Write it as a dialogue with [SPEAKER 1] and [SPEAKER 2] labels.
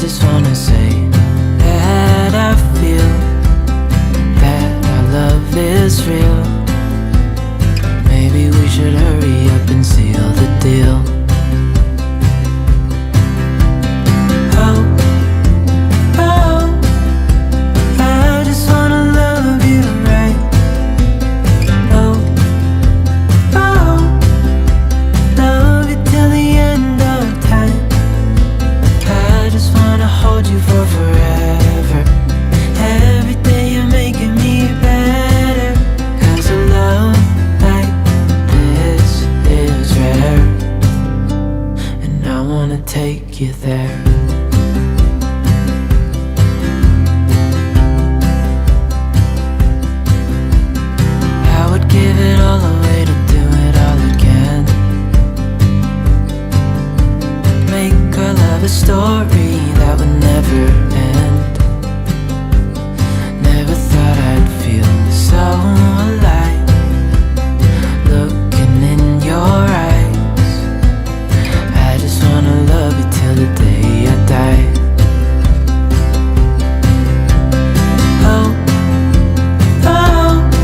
[SPEAKER 1] just wanna say that I feel that our love is real. Maybe we should hurry up and seal the deal. Oh, oh, I just wanna love you right. Oh, oh, love you till the end of time. I just wanna hold you for forever. Every day you're making me better. 'Cause a love like this is rare, and I wanna take you there. I would give it